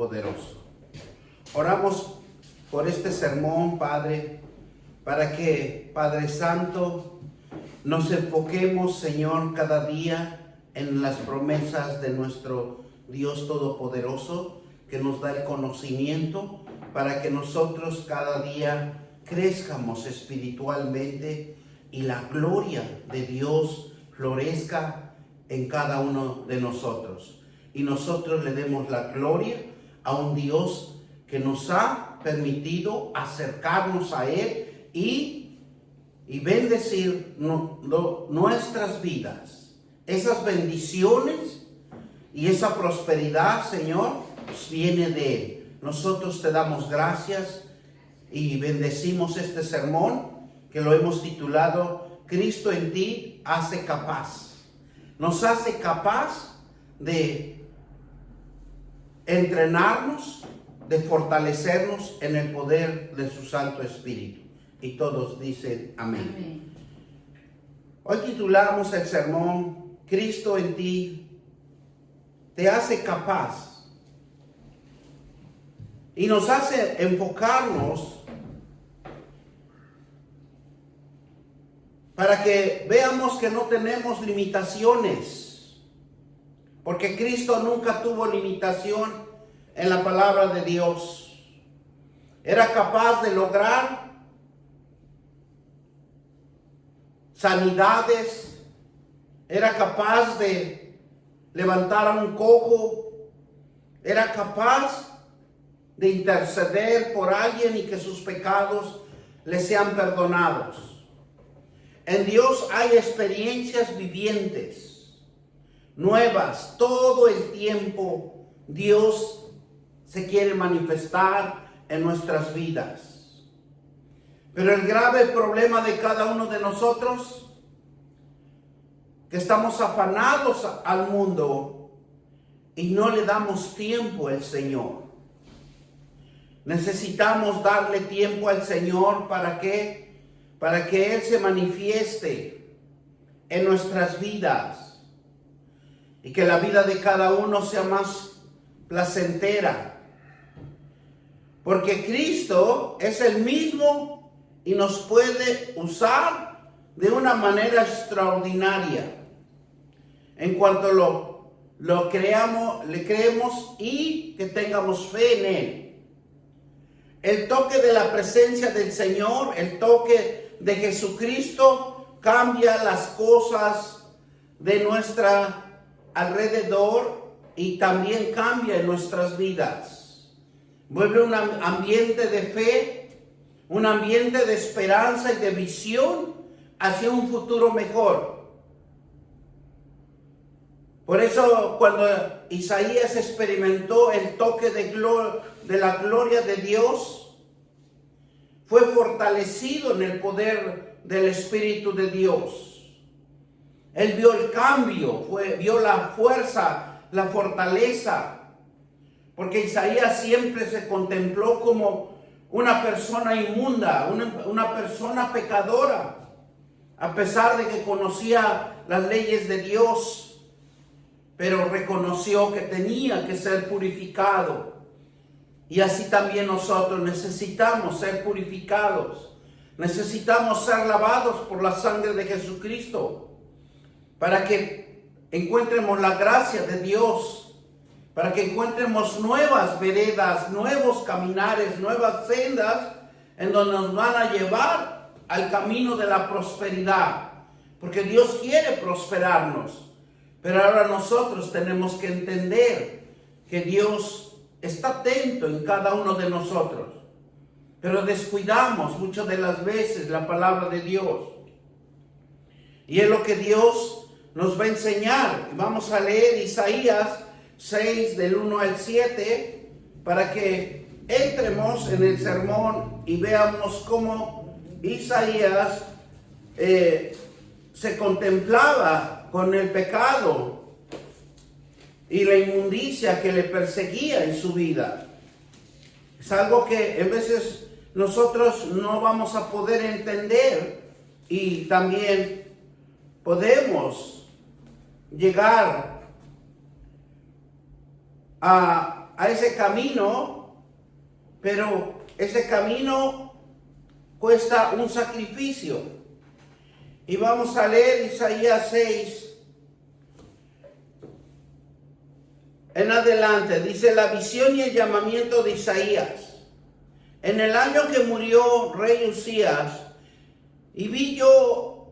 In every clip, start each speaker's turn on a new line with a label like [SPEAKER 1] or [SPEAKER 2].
[SPEAKER 1] Todopoderoso. Oramos por este sermón, Padre, para que, Padre Santo, nos enfoquemos, Señor, cada día en las promesas de nuestro Dios Todopoderoso, que nos da el conocimiento para que nosotros cada día crezcamos espiritualmente y la gloria de Dios florezca en cada uno de nosotros. Y nosotros le demos la gloria a un Dios que nos ha permitido acercarnos a Él y bendecir nuestras vidas. Esas bendiciones y esa prosperidad, Señor, viene de Él. Nosotros te damos gracias y bendecimos este sermón que lo hemos titulado Cristo en ti hace capaz. Nos hace capaz de entrenarnos, de fortalecernos en el poder de su Santo Espíritu. Y todos dicen amén. Amén. Hoy titulamos el sermón Cristo en ti te hace capaz. Y nos hace enfocarnos para que veamos que no tenemos limitaciones, porque Cristo nunca tuvo limitación en la palabra de Dios. Era capaz de lograr sanidades, era capaz de levantar a un cojo, era capaz de interceder por alguien y que sus pecados le sean perdonados. En Dios hay experiencias vivientes, nuevas, todo el tiempo. Dios se quiere manifestar en nuestras vidas. Pero el grave problema de cada uno de nosotros, que estamos afanados al mundo y no le damos tiempo al Señor. Necesitamos darle tiempo al Señor para que Él se manifieste en nuestras vidas y que la vida de cada uno sea más placentera. Porque Cristo es el mismo y nos puede usar de una manera extraordinaria en cuanto le creemos y que tengamos fe en Él. El toque de la presencia del Señor, el toque de Jesucristo cambia las cosas de nuestro alrededor y también cambia en nuestras vidas. Vuelve un ambiente de fe, un ambiente de esperanza y de visión hacia un futuro mejor. Por eso cuando Isaías experimentó el toque de la gloria de Dios, fue fortalecido en el poder del Espíritu de Dios. Él vio el cambio, vio la fuerza, la fortaleza, porque Isaías siempre se contempló como una persona inmunda, una persona pecadora, a pesar de que conocía las leyes de Dios. Pero reconoció que tenía que ser purificado. Y así también nosotros necesitamos ser purificados. Necesitamos ser lavados por la sangre de Jesucristo. Para que encontremos la gracia de Dios. Para que encontremos nuevas veredas, nuevos caminares, nuevas sendas en donde nos van a llevar al camino de la prosperidad. Porque Dios quiere prosperarnos. Pero ahora nosotros tenemos que entender que Dios está atento en cada uno de nosotros. Pero descuidamos muchas de las veces la palabra de Dios. Y es lo que Dios nos va a enseñar. Vamos a leer Isaías 6 del 1 al 7 para que entremos en el sermón y veamos cómo Isaías se contemplaba con el pecado y la inmundicia que le perseguía en su vida. Es algo que en veces nosotros no vamos a poder entender y también podemos llegar a a ese camino, pero ese camino cuesta un sacrificio. Y vamos a leer Isaías 6 en adelante. Dice: la visión y el llamamiento de Isaías. En el año que murió rey Usías, y vi yo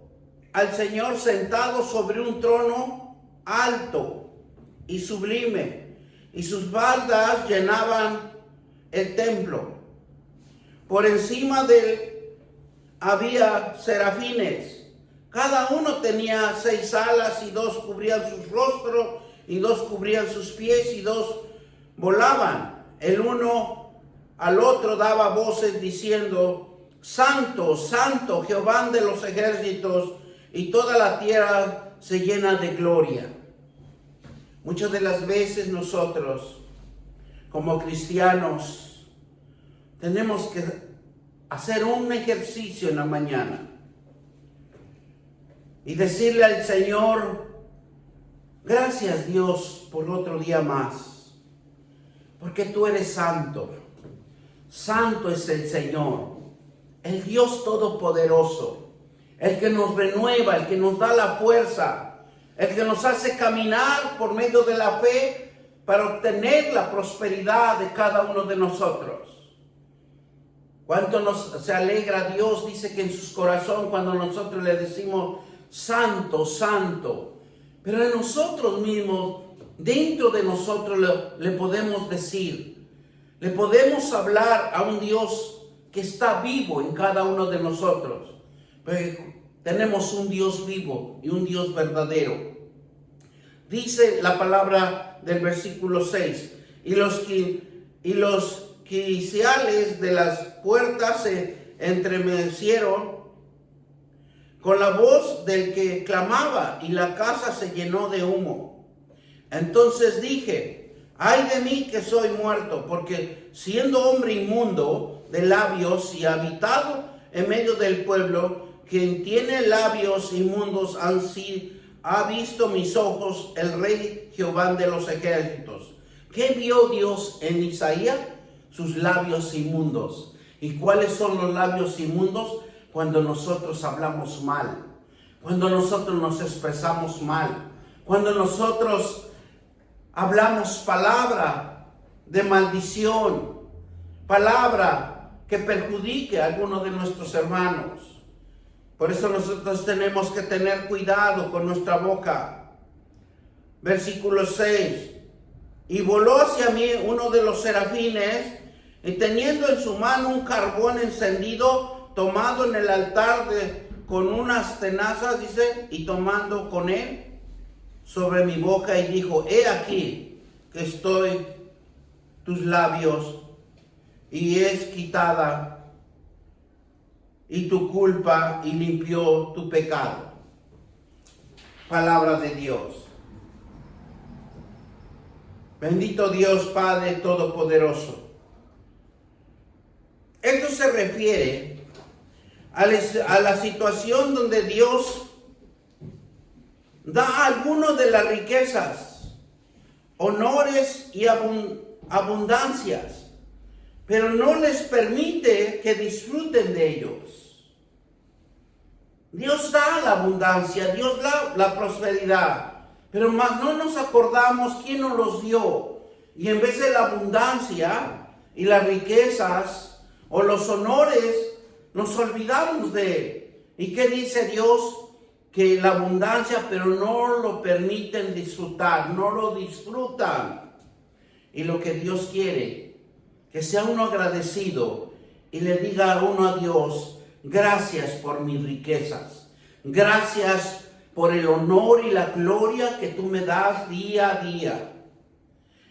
[SPEAKER 1] al Señor sentado sobre un trono alto y sublime, y sus baldas llenaban el templo. Por encima de él había serafines. Cada uno tenía 6 alas, y 2 cubrían sus rostros, y 2 cubrían sus pies, y 2 volaban. El uno al otro daba voces diciendo: Santo, Santo, Jehová de los ejércitos, y toda la tierra se llena de gloria. Muchas de las veces nosotros, como cristianos, tenemos que hacer un ejercicio en la mañana y decirle al Señor: gracias, Dios, por otro día más, porque tú eres santo. Santo es el Señor, el Dios todopoderoso, el que nos renueva, el que nos da la fuerza, el que nos hace caminar por medio de la fe para obtener la prosperidad de cada uno de nosotros. Cuánto se alegra Dios, dice que en su corazón, cuando nosotros le decimos: Santo, Santo. Pero en nosotros mismos, dentro de nosotros le podemos decir, le podemos hablar a un Dios que está vivo en cada uno de nosotros. Pero tenemos un Dios vivo y un Dios verdadero. Dice la palabra del versículo 6, y los quiciales de las puertas se entremecieron con la voz del que clamaba, y la casa se llenó de humo. Entonces dije: ay de mí que soy muerto, porque siendo hombre inmundo de labios y habitado en medio del pueblo, quien tiene labios inmundos ha visto mis ojos el Rey Jehová de los ejércitos. ¿Qué vio Dios en Isaías? Sus labios inmundos. ¿Y cuáles son los labios inmundos? Cuando nosotros hablamos mal, cuando nosotros nos expresamos mal, cuando nosotros hablamos palabra de maldición, palabra que perjudique a alguno de nuestros hermanos. Por eso nosotros tenemos que tener cuidado con nuestra boca. Versículo 6. Y voló hacia mí uno de los serafines, y teniendo en su mano un carbón encendido, tomado en el altar con unas tenazas, dice, y tomando con él sobre mi boca, y dijo: he aquí que estoy tus labios, y es quitada y tu culpa, y limpió tu pecado. Palabra de Dios. Bendito Dios Padre Todopoderoso. Esto se refiere a la situación donde Dios da algunas de las riquezas, honores y abundancias, pero no les permite que disfruten de ellos. Dios da la abundancia, Dios da la prosperidad, pero más no nos acordamos quién nos los dio. Y en vez de la abundancia y las riquezas o los honores, nos olvidamos de él. ¿Y qué dice Dios? Que la abundancia, pero no lo permiten disfrutar, no lo disfrutan. Y lo que Dios quiere, que sea uno agradecido y le diga a uno a Dios: gracias por mis riquezas, gracias por el honor y la gloria que tú me das día a día.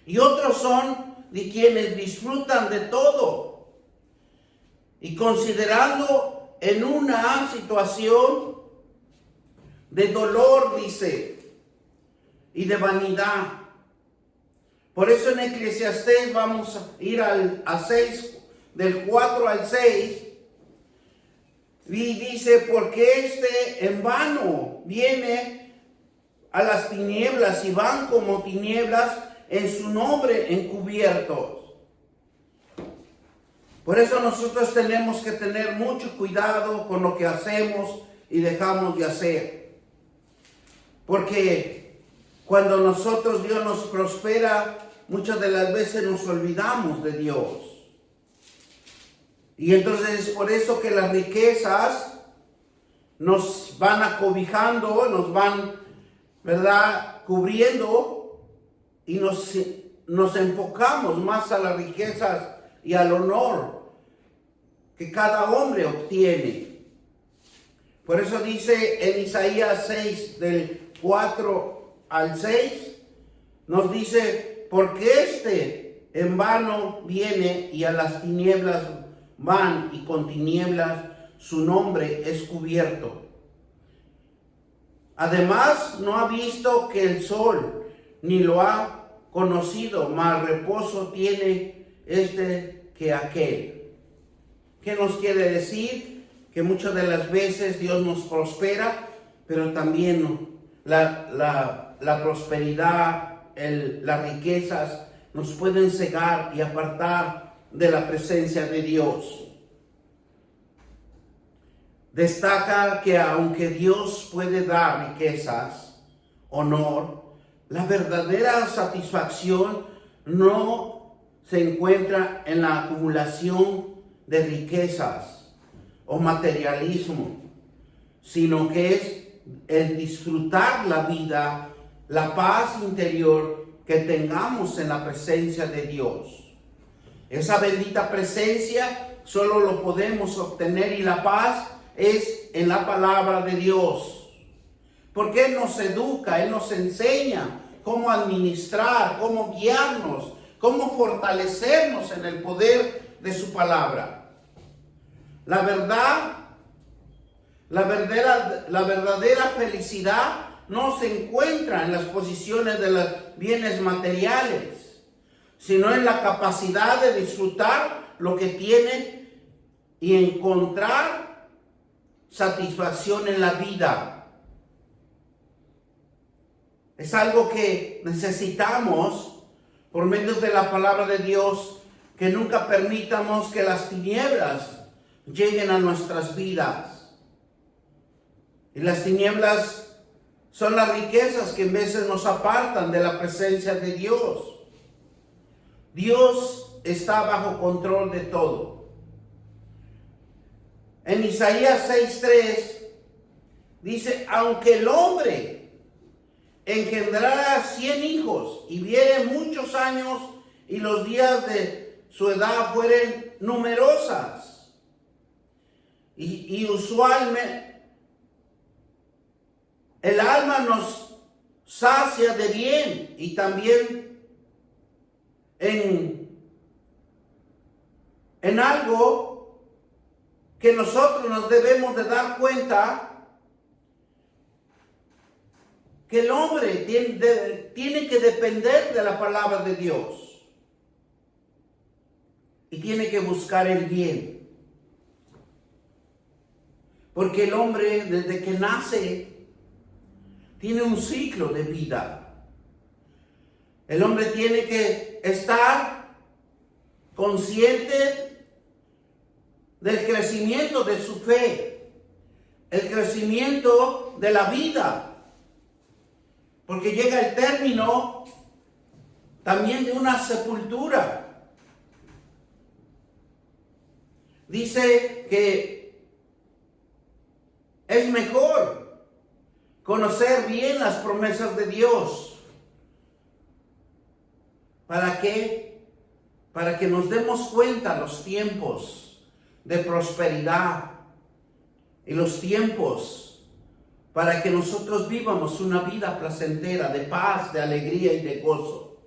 [SPEAKER 1] Y otros son de quienes disfrutan de todo, y considerando en una situación de dolor, dice, y de vanidad. Por eso en Eclesiastés vamos a ir a 6, del 4 al 6, y dice: porque en vano viene a las tinieblas, y van como tinieblas en su nombre encubiertos. Por eso nosotros tenemos que tener mucho cuidado con lo que hacemos y dejamos de hacer. Porque cuando Dios nos prospera, muchas de las veces nos olvidamos de Dios. Y entonces es por eso que las riquezas nos van acobijando, nos van, ¿verdad?, cubriendo, y nos enfocamos más a las riquezas y al honor que cada hombre obtiene. Por eso dice en Isaías 6, del 4 al 6, nos dice: porque en vano viene y a las tinieblas van, y con tinieblas su nombre es cubierto. Además, no ha visto que el sol, ni lo ha conocido, mas reposo tiene que aquel. ¿Qué nos quiere decir? Que muchas de las veces Dios nos prospera, pero también la prosperidad, las riquezas nos pueden cegar y apartar de la presencia de Dios. Destaca que aunque Dios puede dar riquezas, honor, la verdadera satisfacción no se encuentra en la acumulación de riquezas o materialismo, sino que es el disfrutar la vida, la paz interior que tengamos en la presencia de Dios. Esa bendita presencia solo lo podemos obtener, y la paz es en la palabra de Dios. Porque Él nos educa, Él nos enseña cómo administrar, cómo guiarnos, cómo fortalecernos en el poder de su palabra. La verdadera felicidad no se encuentra en las posiciones de los bienes materiales, sino en la capacidad de disfrutar lo que tiene y encontrar satisfacción en la vida. Es algo que necesitamos por medio de la palabra de Dios, que nunca permitamos que las tinieblas lleguen a nuestras vidas. Y las tinieblas son las riquezas que en veces nos apartan de la presencia de Dios. Dios está bajo control de todo. En Isaías 6:3 dice: aunque el hombre engendrara 100 hijos y viere muchos años, y los días de su edad fueren numerosas, y usualmente el alma nos sacia de bien, y también en algo que nosotros nos debemos de dar cuenta, que el hombre tiene que depender de la palabra de Dios y tiene que buscar el bien. Porque el hombre, desde que nace, tiene un ciclo de vida. El hombre tiene que estar consciente del crecimiento de su fe, el crecimiento de la vida. Porque llega el término también de una sepultura. Dice que es mejor conocer bien las promesas de Dios. ¿Para qué? Para que nos demos cuenta los tiempos de prosperidad y los tiempos para que nosotros vivamos una vida placentera, de paz, de alegría y de gozo.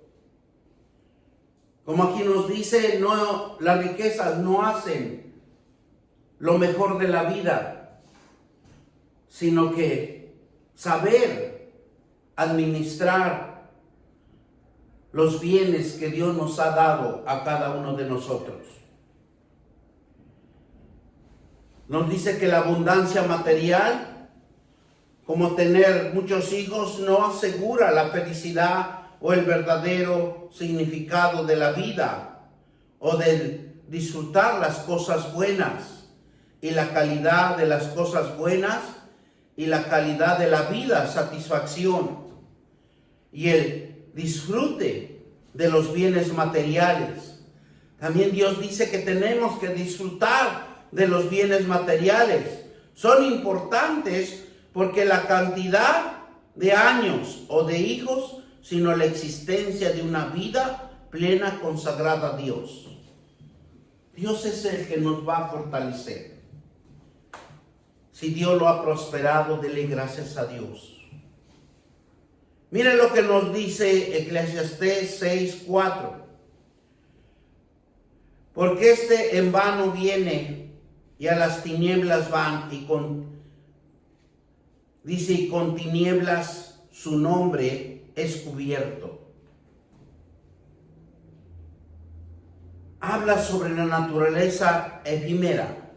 [SPEAKER 1] Como aquí nos dice, no, las riquezas no hacen lo mejor de la vida, sino que saber administrar los bienes que Dios nos ha dado a cada uno de nosotros. Nos dice que la abundancia material, como tener muchos hijos, no asegura la felicidad o el verdadero significado de la vida o del disfrutar las cosas buenas y la calidad de las cosas buenas y la calidad de la vida, satisfacción y el disfrute de los bienes materiales. También Dios dice que tenemos que disfrutar de los bienes materiales. Son importantes porque la cantidad de años o de hijos, sino la existencia de una vida plena consagrada a Dios. Dios es el que nos va a fortalecer. Si Dios lo ha prosperado, dele gracias a Dios. Miren lo que nos dice Eclesiastés 6:4. Porque en vano viene y a las tinieblas van y con tinieblas su nombre es cubierto. Habla sobre la naturaleza efímera.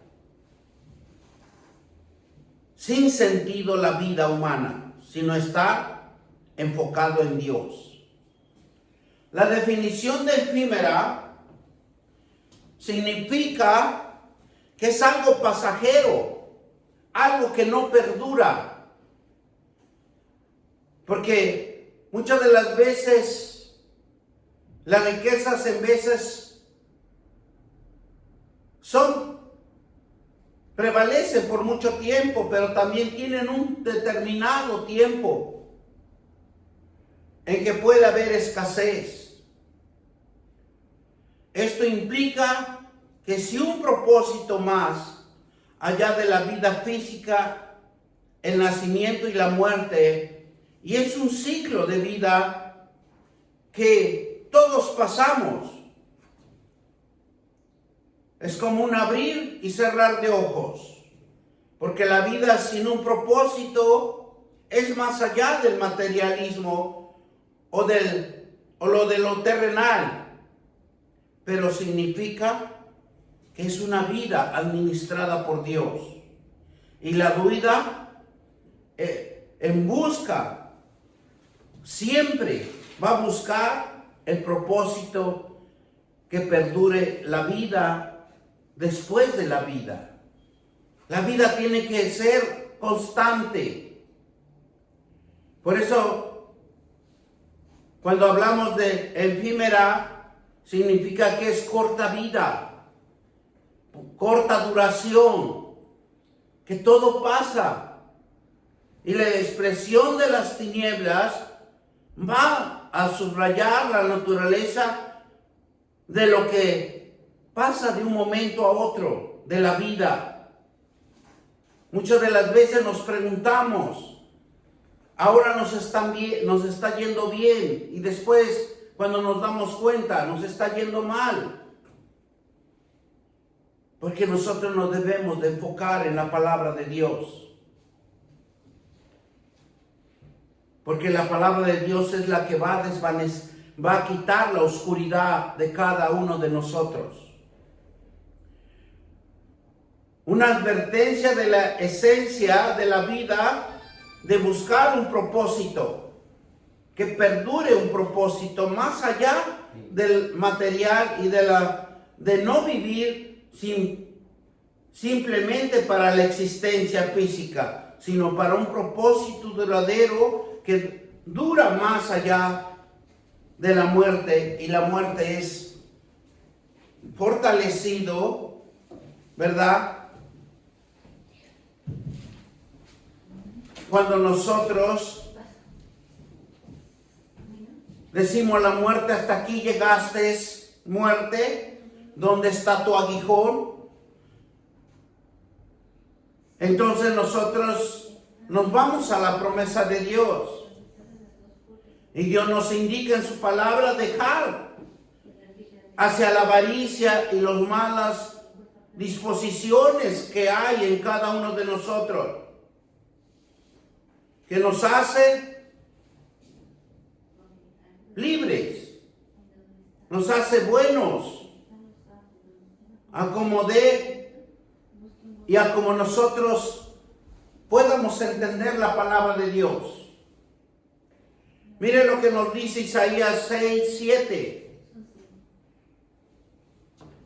[SPEAKER 1] Sin sentido la vida humana, sino está enfocado en Dios. La definición de efímera significa que es algo pasajero, algo que no perdura. Porque muchas de las veces las riquezas en veces prevalecen por mucho tiempo, pero también tienen un determinado tiempo en que puede haber escasez. Esto implica que si un propósito más allá de la vida física, el nacimiento y la muerte, y es un ciclo de vida que todos pasamos. Es como un abrir y cerrar de ojos, porque la vida sin un propósito es más allá del materialismo o de lo terrenal, pero significa que es una vida administrada por Dios. Y la vida en busca, siempre va a buscar el propósito que perdure la vida después de la vida. La vida tiene que ser constante. Por eso, cuando hablamos de efímera, significa que es corta vida, corta duración, que todo pasa. Y la expresión de las tinieblas va a subrayar la naturaleza de lo que pasa de un momento a otro de la vida. Muchas de las veces nos preguntamos, ahora nos está yendo bien, y después, cuando nos damos cuenta, nos está yendo mal. Porque nosotros nos debemos de enfocar en la palabra de Dios. Porque la palabra de Dios es la que va a quitar la oscuridad de cada uno de nosotros. Una advertencia de la esencia de la vida, de buscar un propósito, que perdure un propósito más allá del material y de no vivir simplemente para la existencia física, sino para un propósito duradero que dura más allá de la muerte. Y la muerte es fortalecido, ¿verdad? Cuando nosotros decimos la muerte, hasta aquí llegaste, muerte, ¿dónde está tu aguijón? Entonces nosotros nos vamos a la promesa de Dios. Y Dios nos indica en su palabra dejar hacia la avaricia y las malas disposiciones que hay en cada uno de nosotros, que nos hace libres, nos hace buenos, a como nosotros podamos entender la palabra de Dios. Mire lo que nos dice Isaías 6:7.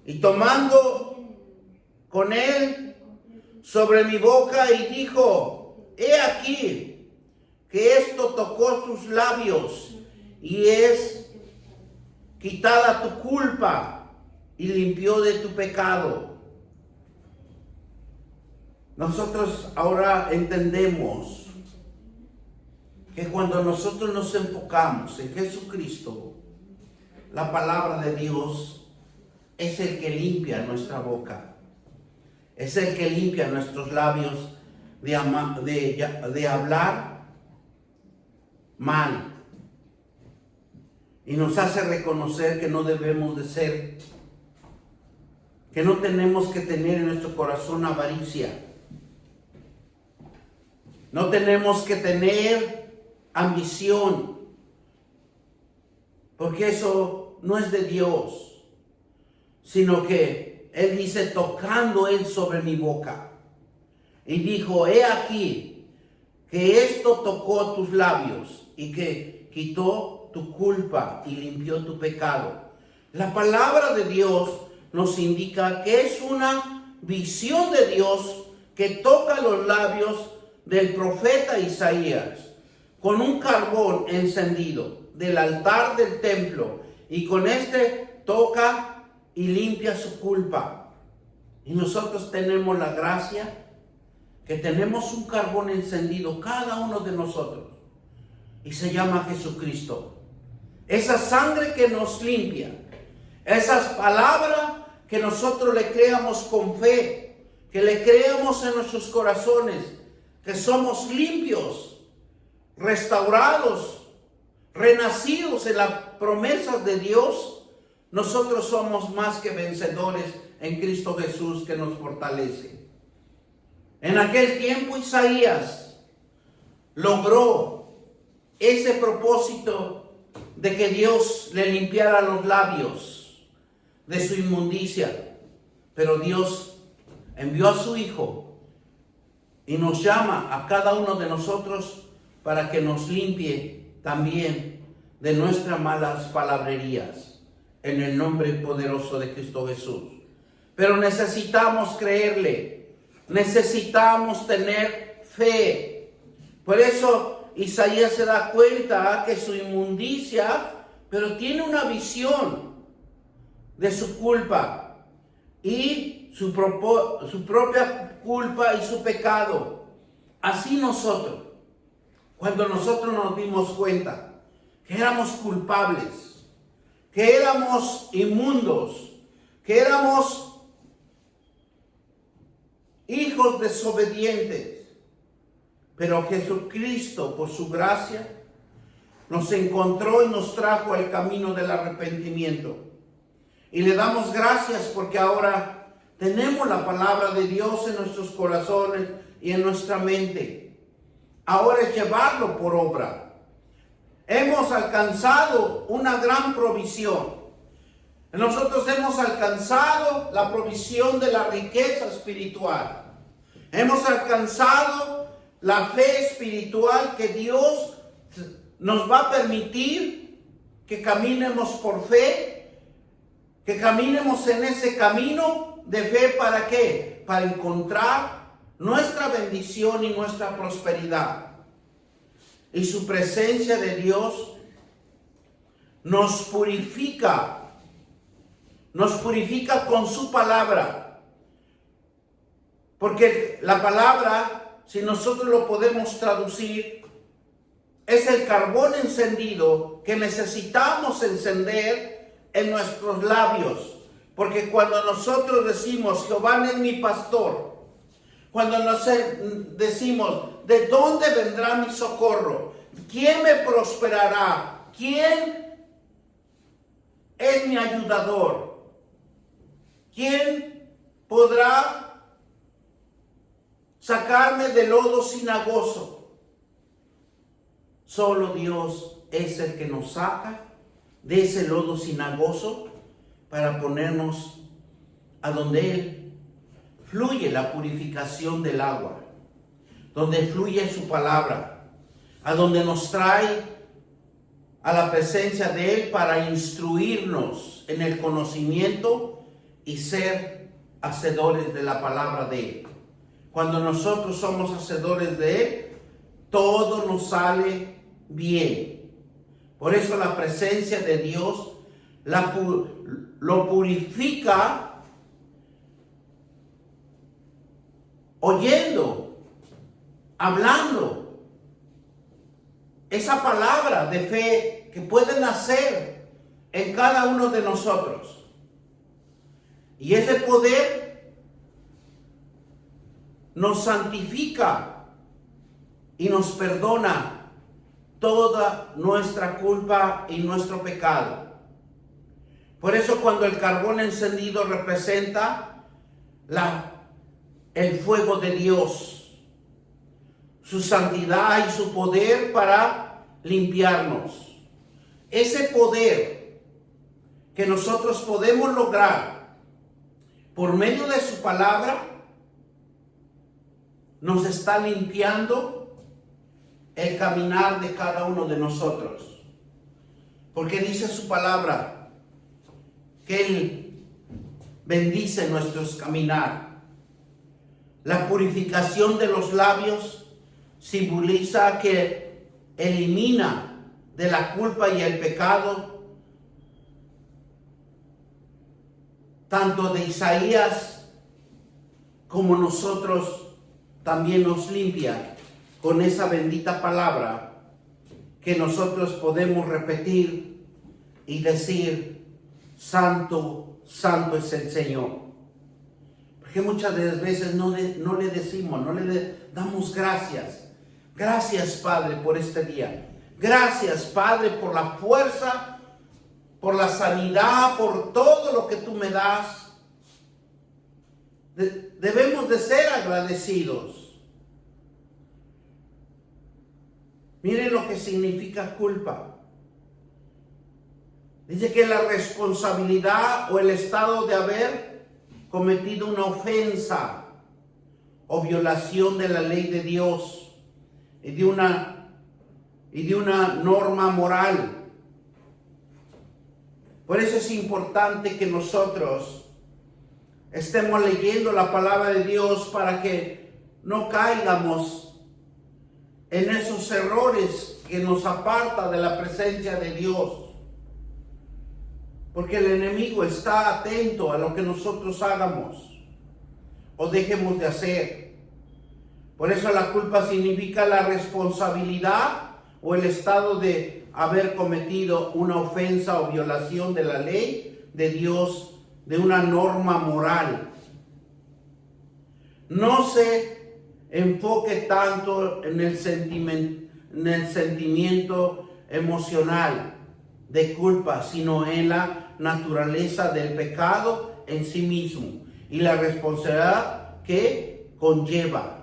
[SPEAKER 1] Y tomando con él sobre mi boca y dijo, he aquí que esto tocó tus labios y es quitada tu culpa y limpió de tu pecado. Nosotros ahora entendemos que cuando nosotros nos enfocamos en Jesucristo, la palabra de Dios es el que limpia nuestra boca, es el que limpia nuestros labios de hablar mal, y nos hace reconocer que no debemos de ser, que no tenemos que tener en nuestro corazón avaricia, no tenemos que tener ambición, porque eso no es de Dios, sino que Él dice, tocando Él sobre mi boca, y dijo, he aquí que esto tocó tus labios y que quitó tu culpa y limpió tu pecado. La palabra de Dios nos indica que es una visión de Dios que toca los labios del profeta Isaías con un carbón encendido del altar del templo, y con este toca y limpia su culpa. Y nosotros tenemos la gracia que tenemos un carbón encendido, cada uno de nosotros, y se llama Jesucristo. Esa sangre que nos limpia, esas palabras que nosotros le creamos con fe, que le creamos en nuestros corazones, que somos limpios, restaurados, renacidos en las promesas de Dios. Nosotros somos más que vencedores en Cristo Jesús, que nos fortalece. En aquel tiempo Isaías logró ese propósito de que Dios le limpiara los labios de su inmundicia. Pero Dios envió a su Hijo y nos llama a cada uno de nosotros para que nos limpie también de nuestras malas palabrerías, en el nombre poderoso de Cristo Jesús. Pero necesitamos creerle, necesitamos tener fe. Por eso Isaías se da cuenta que su inmundicia, pero tiene una visión de su culpa y su propia culpa y su pecado. Así nosotros, cuando nosotros nos dimos cuenta que éramos culpables, que éramos inmundos, que éramos hijos desobedientes, pero Jesucristo, por su gracia, nos encontró y nos trajo al camino del arrepentimiento. Y le damos gracias porque ahora tenemos la palabra de Dios en nuestros corazones y en nuestra mente. Ahora es llevarlo por obra. Hemos alcanzado una gran provisión. Nosotros hemos alcanzado la provisión de la riqueza espiritual. Hemos alcanzado la fe espiritual que Dios nos va a permitir que caminemos por fe, que caminemos en ese camino de fe. ¿Para qué? Para encontrar nuestra bendición y nuestra prosperidad. Y su presencia de Dios nos purifica con su palabra. Porque la palabra, si nosotros lo podemos traducir, es el carbón encendido que necesitamos encender en nuestros labios. Porque cuando nosotros decimos, Jehová es mi pastor, cuando nos decimos, ¿de dónde vendrá mi socorro? ¿Quién me prosperará? ¿Quién es mi ayudador? ¿Quién podrá sacarme del lodo cenagoso? Solo Dios es el que nos saca de ese lodo cenagoso para ponernos a donde Él fluye la purificación del agua, donde fluye su palabra, a donde nos trae a la presencia de Él para instruirnos en el conocimiento y ser hacedores de la palabra de Él. Cuando nosotros somos hacedores de Él, todo nos sale bien. Por eso la presencia de Dios lo purifica oyendo, hablando. Esa palabra de fe que puede nacer en cada uno de nosotros. Y ese poder nos santifica y nos perdona toda nuestra culpa y nuestro pecado. Por eso cuando el carbón encendido representa el fuego de Dios, su santidad y su poder para limpiarnos. Ese poder que nosotros podemos lograr por medio de su palabra nos está limpiando el caminar de cada uno de nosotros. Porque dice su palabra que Él bendice nuestros caminar. La purificación de los labios simboliza que elimina de la culpa y el pecado, tanto de Isaías como nosotros, también nos limpia con esa bendita palabra que nosotros podemos repetir y decir: santo, santo es el Señor. Porque muchas de las veces no le decimos, no le damos gracias. Gracias, Padre, por este día. Gracias, Padre, por la fuerza, por la sanidad, por todo lo que tú me das. Debemos de ser agradecidos. Miren lo que significa culpa. Dice que la responsabilidad o el estado de haber cometido una ofensa o violación de la ley de Dios y de una norma moral. Por eso es importante que nosotros estemos leyendo la palabra de Dios para que no caigamos en esos errores que nos apartan de la presencia de Dios. Porque el enemigo está atento a lo que nosotros hagamos o dejemos de hacer. Por eso la culpa significa la responsabilidad o el estado de haber cometido una ofensa o violación de la ley de Dios, de una norma moral. No se enfoque tanto en el sentimiento emocional de culpa, sino en la naturaleza del pecado en sí mismo y la responsabilidad que conlleva.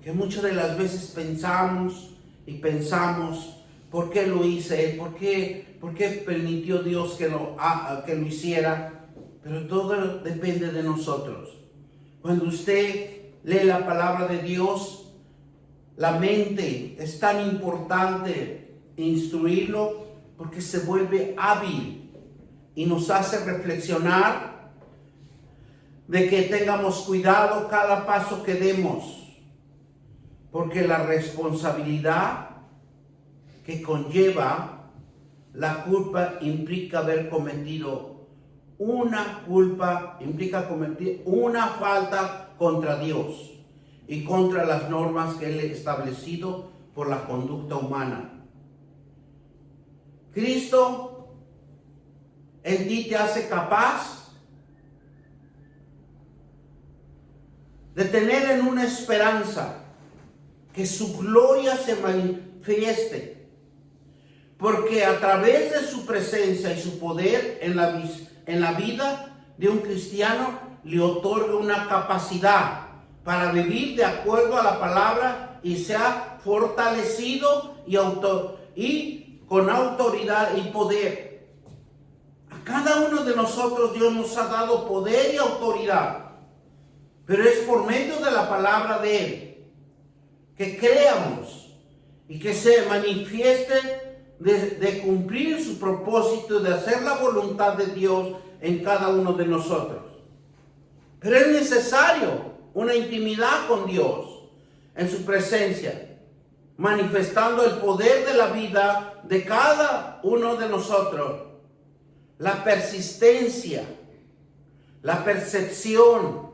[SPEAKER 1] Que muchas de las veces pensamos, ¿por qué lo hice? ¿Por qué permitió Dios que lo hiciera? Pero todo depende de nosotros. Cuando usted lee la palabra de Dios, la mente es tan importante instruirlo porque se vuelve hábil y nos hace reflexionar de que tengamos cuidado cada paso que demos, porque la responsabilidad que conlleva la culpa implica haber cometido una falta contra Dios y contra las normas que Él ha establecido por la conducta humana. Cristo en ti te hace capaz de tener en una esperanza que su gloria se manifieste, porque a través de su presencia y su poder en la vida de un cristiano le otorga una capacidad para vivir de acuerdo a la palabra y sea fortalecido y con autoridad y poder. A cada uno de nosotros Dios nos ha dado poder y autoridad, pero es por medio de la palabra de Él que creamos y que se manifieste de cumplir su propósito, de hacer la voluntad de Dios en cada uno de nosotros. Pero es necesario una intimidad con Dios en su presencia, manifestando el poder de la vida de cada uno de nosotros. La persistencia, la percepción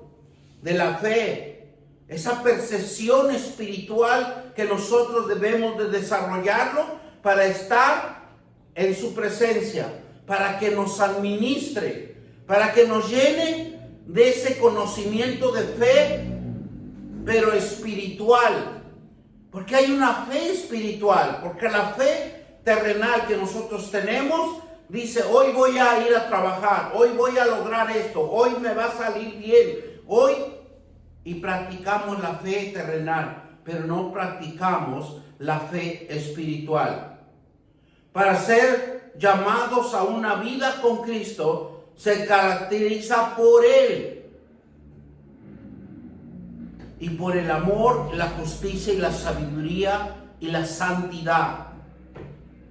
[SPEAKER 1] de la fe, esa percepción espiritual que nosotros debemos de desarrollarlo para estar en su presencia, para que nos administre, para que nos llene de ese conocimiento de fe, pero espiritual. Porque hay una fe espiritual, porque la fe terrenal que nosotros tenemos dice, hoy voy a ir a trabajar, hoy voy a lograr esto, hoy me va a salir bien, hoy, y practicamos la fe terrenal, pero no practicamos la fe espiritual. Para ser llamados a una vida con Cristo, se caracteriza por Él y por el amor, la justicia y la sabiduría y la santidad.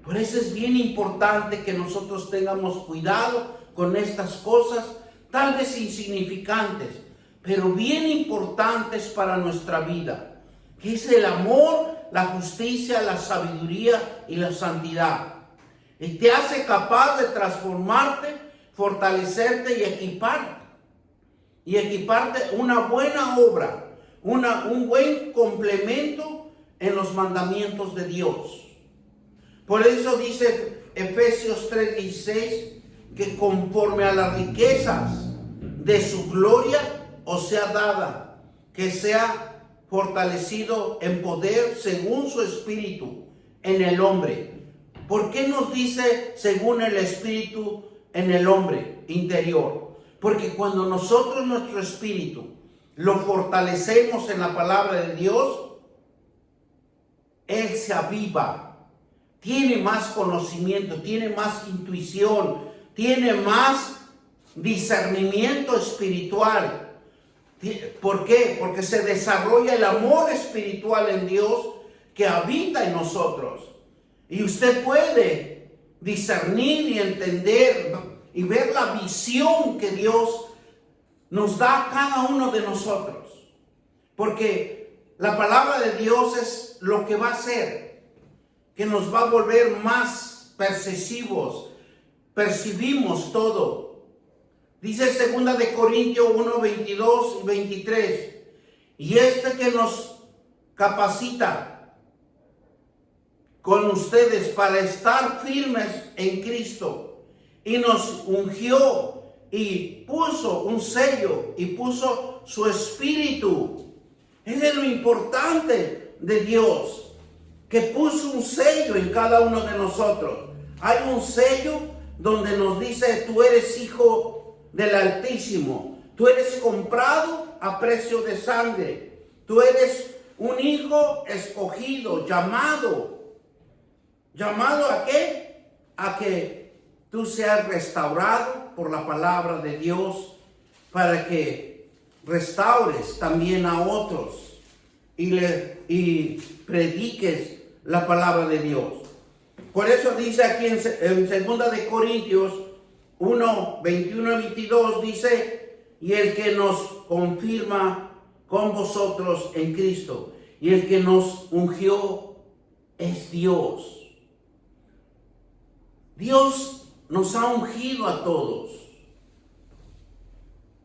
[SPEAKER 1] Por eso es bien importante que nosotros tengamos cuidado con estas cosas, tal vez insignificantes, pero bien importantes para nuestra vida, que es el amor, la justicia, la sabiduría y la santidad. Y te hace capaz de transformarte, fortalecerte y equiparte una buena obra, un buen complemento en los mandamientos de Dios. Por eso dice Efesios 3:16 que conforme a las riquezas de su gloria os sea dada, que sea fortalecido en poder según su espíritu en el hombre. ¿Por qué nos dice según el espíritu en el hombre interior? Porque cuando nosotros nuestro espíritu lo fortalecemos en la palabra de Dios, Él se aviva. Tiene más conocimiento, tiene más intuición, tiene más discernimiento espiritual. ¿Por qué? Porque se desarrolla el amor espiritual en Dios que habita en nosotros. Y usted puede discernir y entender y ver la visión que Dios nos da a cada uno de nosotros. Porque la palabra de Dios es lo que va a hacer que nos va a volver más perceptivos, percibimos todo. Dice 2 de Corintios 1, 22 y 23, y que nos capacita con ustedes para estar firmes en Cristo, y nos ungió y puso un sello y puso su espíritu. Ese es lo importante de Dios, que puso un sello en cada uno de nosotros. Hay un sello donde nos dice, tú eres hijo del Altísimo, tú eres comprado a precio de sangre, tú eres un hijo escogido, llamado ¿a qué? A que tú seas restaurado por la palabra de Dios, para que restaures también a otros y prediques la palabra de Dios. Por eso dice aquí en 2 de Corintios 1, 21 y 22, dice, y el que nos confirma con vosotros en Cristo, y el que nos ungió es Dios. Dios nos ha ungido a todos,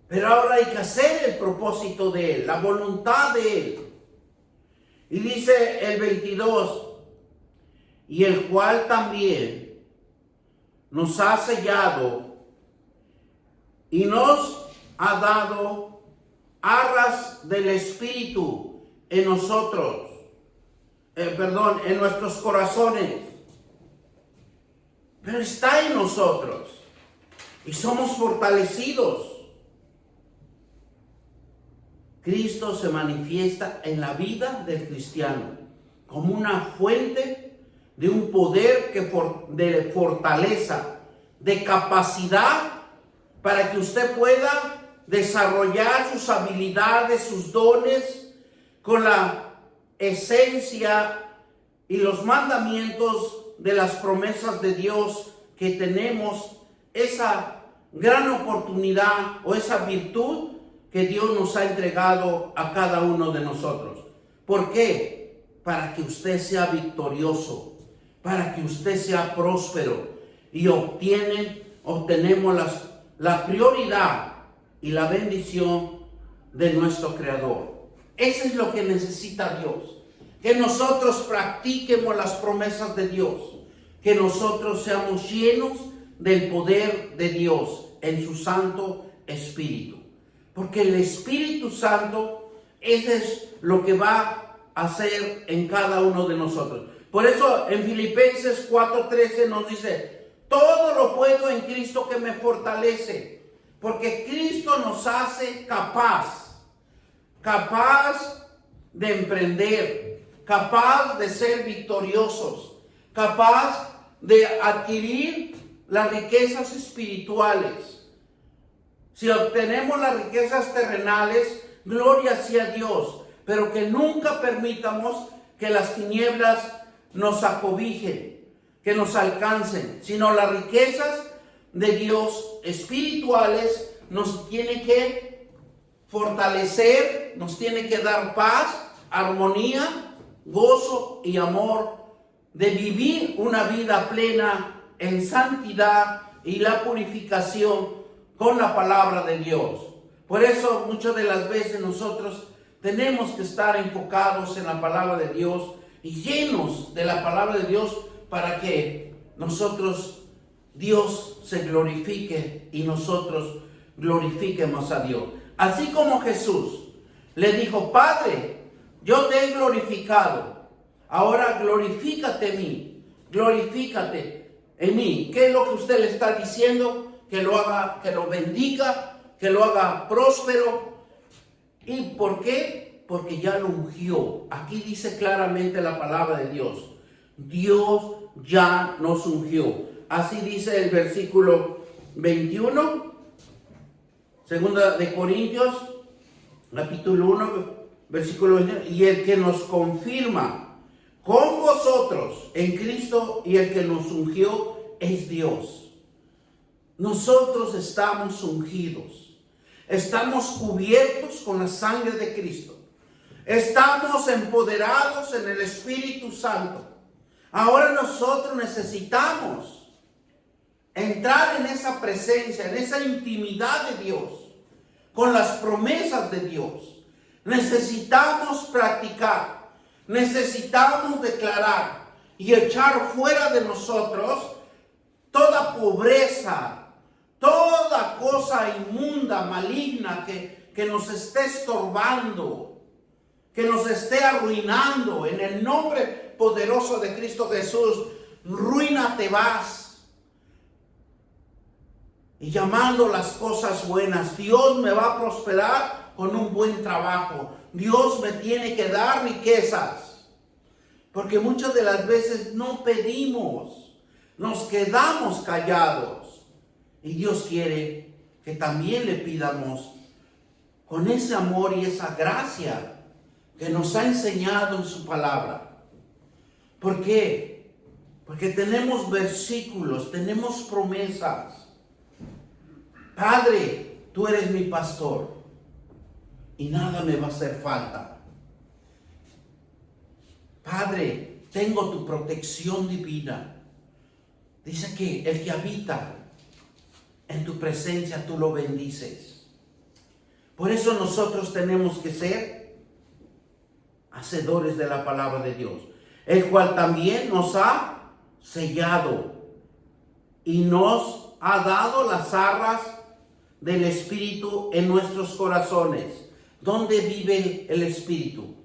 [SPEAKER 1] pero ahora hay que hacer el propósito de Él, la voluntad de Él. Y dice el 22, y el cual también nos ha sellado y nos ha dado arras del Espíritu en nosotros, en nuestros corazones. Pero está en nosotros y somos fortalecidos. Cristo se manifiesta en la vida del cristiano como una fuente de un poder de fortaleza, de capacidad para que usted pueda desarrollar sus habilidades, sus dones con la esencia y los mandamientos de las promesas de Dios que tenemos esa gran oportunidad o esa virtud que Dios nos ha entregado a cada uno de nosotros. ¿Por qué? Para que usted sea victorioso, para que usted sea próspero y obtenemos la prioridad y la bendición de nuestro Creador. Eso es lo que necesita Dios, que nosotros practiquemos las promesas de Dios, que nosotros seamos llenos del poder de Dios en su Santo Espíritu. Porque el Espíritu Santo, eso es lo que va a hacer en cada uno de nosotros. Por eso en Filipenses 4:13 nos dice, todo lo puedo en Cristo que me fortalece. Porque Cristo nos hace capaz de emprender, capaz de ser victoriosos, capaz de adquirir las riquezas espirituales. Si obtenemos las riquezas terrenales, gloria sea a Dios, pero que nunca permitamos que las tinieblas nos acobijen, que nos alcancen, sino las riquezas de Dios espirituales nos tiene que fortalecer, nos tiene que dar paz, armonía, gozo y amor de vivir una vida plena en santidad y la purificación con la palabra de Dios. Por eso muchas de las veces nosotros tenemos que estar enfocados en la palabra de Dios y llenos de la palabra de Dios para que Dios se glorifique y nosotros glorifiquemos a Dios. Así como Jesús le dijo, Padre, yo te he glorificado, ahora glorifícate en mí, glorifícate en mí. ¿Qué es lo que usted le está diciendo? Que lo haga, que lo bendiga, que lo haga próspero. ¿Y por qué? Porque ya lo ungió. Aquí dice claramente la palabra de Dios. Dios ya nos ungió. Así dice el versículo 21, segunda de Corintios, capítulo 1, versículo 21. Y el que nos confirma con vosotros en Cristo y el que nos ungió es Dios. Nosotros estamos ungidos, estamos cubiertos con la sangre de Cristo, estamos empoderados en el Espíritu Santo. Ahora nosotros necesitamos entrar en esa presencia, en esa intimidad de Dios, con las promesas de Dios. Necesitamos practicar, necesitamos declarar y echar fuera de nosotros toda pobreza, toda cosa inmunda, maligna que nos esté estorbando, que nos esté arruinando. En el nombre poderoso de Cristo Jesús, ruina te vas. Y llamando las cosas buenas, Dios me va a prosperar con un buen trabajo. Dios me tiene que dar riquezas. Porque muchas de las veces no pedimos, nos quedamos callados. Y Dios quiere que también le pidamos con ese amor y esa gracia que nos ha enseñado en su palabra. ¿Por qué? Porque tenemos versículos, tenemos promesas. Padre, tú eres mi pastor y nada me va a hacer falta. Padre, tengo tu protección divina. Dice que el que habita en tu presencia, tú lo bendices. Por eso nosotros tenemos que ser hacedores de la palabra de Dios, el cual también nos ha sellado y nos ha dado las arras del Espíritu en nuestros corazones. ¿Dónde vive el Espíritu?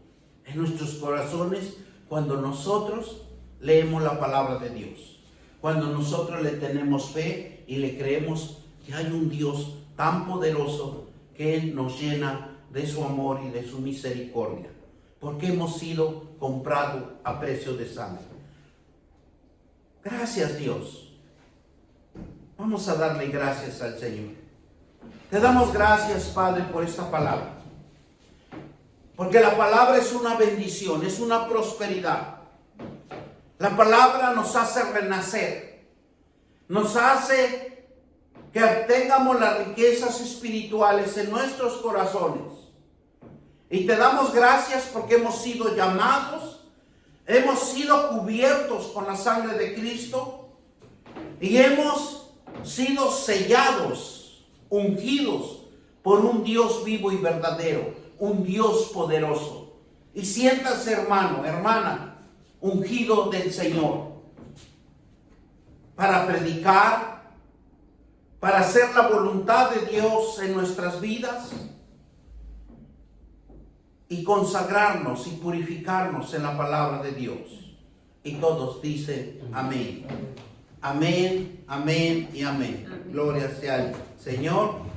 [SPEAKER 1] En nuestros corazones, cuando nosotros leemos la palabra de Dios, cuando nosotros le tenemos fe y le creemos que hay un Dios tan poderoso que Él nos llena de su amor y de su misericordia, porque hemos sido comprados a precio de sangre. Gracias, Dios. Vamos a darle gracias al Señor. Te damos gracias, Padre, por esta palabra, porque la palabra es una bendición, es una prosperidad. La palabra nos hace renacer, nos hace que obtengamos las riquezas espirituales en nuestros corazones. Y te damos gracias porque hemos sido llamados, hemos sido cubiertos con la sangre de Cristo y hemos sido sellados, ungidos por un Dios vivo y verdadero, un Dios poderoso. Y siéntase, hermano, hermana, ungido del Señor, para predicar, para hacer la voluntad de Dios en nuestras vidas y consagrarnos y purificarnos en la palabra de Dios. Y todos dicen amén. Amén, amén y amén. Gloria sea al Señor.